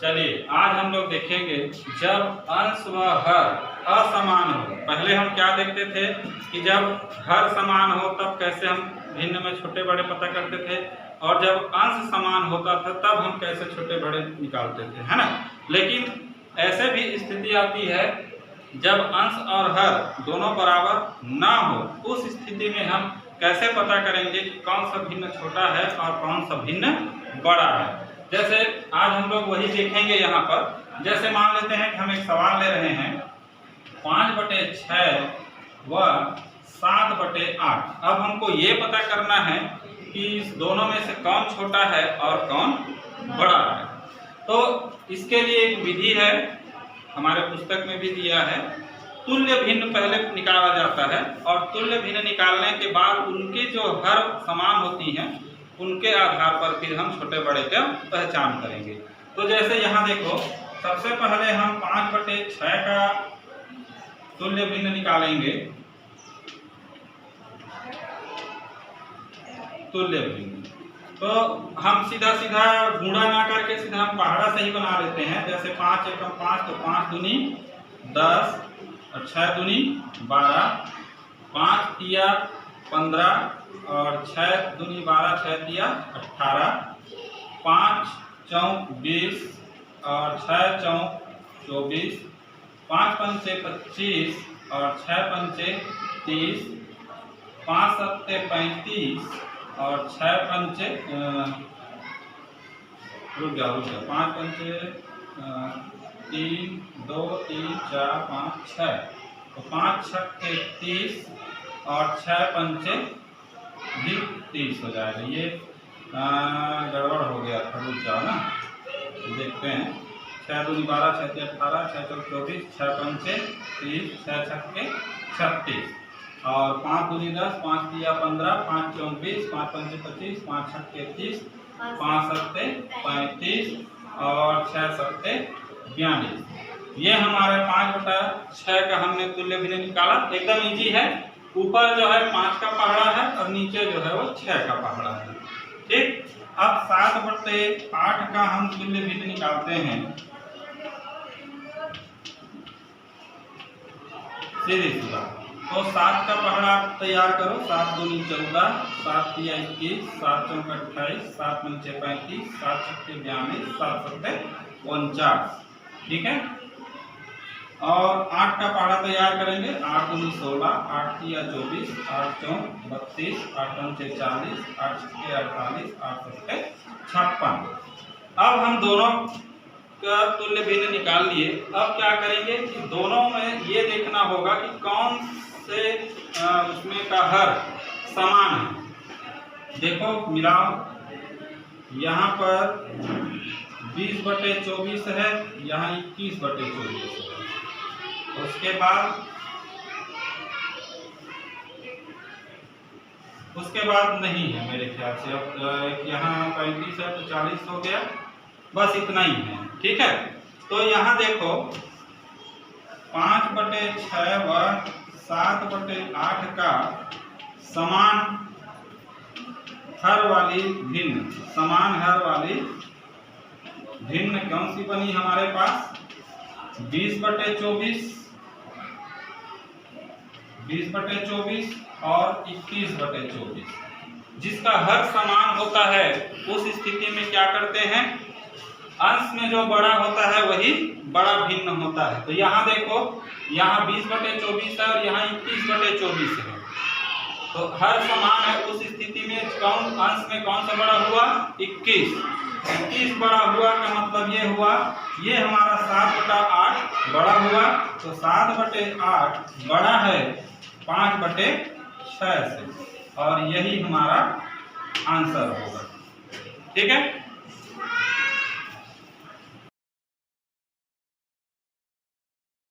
चलिए आज हम लोग देखेंगे जब अंश व हर असमान हो। पहले हम क्या देखते थे कि जब हर समान हो तब कैसे हम भिन्न में छोटे बड़े पता करते थे, और जब अंश समान होता था तब हम कैसे छोटे बड़े निकालते थे, है ना। लेकिन ऐसे भी स्थिति आती है जब अंश और हर दोनों बराबर ना हो, उस स्थिति में हम कैसे पता करेंगे कि कौन सा भिन्न छोटा है और कौन सा भिन्न बड़ा है। जैसे आज हम लोग वही देखेंगे यहाँ पर। जैसे मान लेते हैं कि हम एक सवाल ले रहे हैं 5/6 व 7/8। अब हमको ये पता करना है कि इस दोनों में से कौन छोटा है और कौन बड़ा है। तो इसके लिए एक विधि है, हमारे पुस्तक में भी दिया है। तुल्य भिन्न पहले निकाला जाता है और तुल्य भिन्न निकालने के बाद उनकी जो हर समान होती हैं उनके आधार पर फिर हम छोटे बड़े का पहचान करेंगे। तो जैसे यहाँ देखो, सबसे पहले हम 5/6 का तुल्य भिन्न निकालेंगे। तुल्य भिन्न तो हम सीधा सीधा गुणा ना करके सीधा हम पहाड़ा से ही बना लेते हैं। जैसे 5 एकम 5 तो 5 दूनी 10 और 6 दूनी 12, 5 तिया 15 और 6 दूनी 12, 6 तिया 18, 5 चौक 20 और 6 चौक 24, 5 पंचे 25 और 6 पंचे 30, 5 सत्ते 35 और 6 पंचे रुक जाओ 5 पंचे 3 2 3 4 5 6, तो 5 छक्के 30 और 6 पंचे भी 30 हो जाएगा। ये गड़बड़ हो गया था, रुक जाओ ना, देखते हैं। 6 दूनी 12, 6 तिया 18, 6 चौक 24, 6 पंचे 30, 6 छक्के 36 और 5 दूनी 10, 5 तिया 15, 5 चौक 20, 5 पंचे 25, 5 छक्के 30, 5 सत्ते 35 और 6 सत्ते 42। ये हमारे 5/6 का हमने तुल्य भिन्न निकाला। एकदम इजी है। ऊपर जो है 5 का पहाड़ा है और नीचे जो है वो 6 का पहाड़ा है। ठीक, अब 7/8 का हम तुल्य भिन्न निकालते हैं। सीधी सी बात, तो 7 का पहाड़ा तैयार करो। 7 दूनी 14, 7 तिया 21, 7 चौक 28, 7 पंचे 35, 7 छक्के 42, 7 सत्ते 49। ठीक है, और 8 का पहाड़ा तैयार करेंगे। 8 दूनी 16, 8 तिया 24, 8 चौक 32, 8 पंचे 40, 8 छक्के 48, 8 सत्ते 56। अब हम दोनों का तुल्य भिन्न निकाल लिए। अब क्या करेंगे कि दोनों में ये देखना होगा कि कौन से उसमें का हर समान है। देखो मिलाओ, यहाँ पर 20/24 है, यहाँ 21/24 है। उसके बाद नहीं है मेरे ख्याल से। अब यहाँ 35 है तो 40 हो गया, बस इतना ही है। ठीक है, तो यहाँ देखो 5/6 व 7/8 का समान हर वाली भिन्न, समान हर वाली भिन्न कौन सी बनी हमारे पास? 20/24, 20/24 और 21/24। जिसका हर समान होता है उस स्थिति में क्या करते हैं, अंश में जो बड़ा होता है वही बड़ा भिन्न होता है। तो यहाँ देखो, यहाँ 20/24 है और यहाँ 21/24 है, तो हर समान है। उस स्थिति में कौन अंश में कौन सा बड़ा हुआ? 21 बड़ा हुआ का मतलब ये हुआ, ये हमारा 7/8 बड़ा हुआ। तो 7/8 बड़ा है 5/6 से, और यही हमारा आंसर होगा। ठीक है।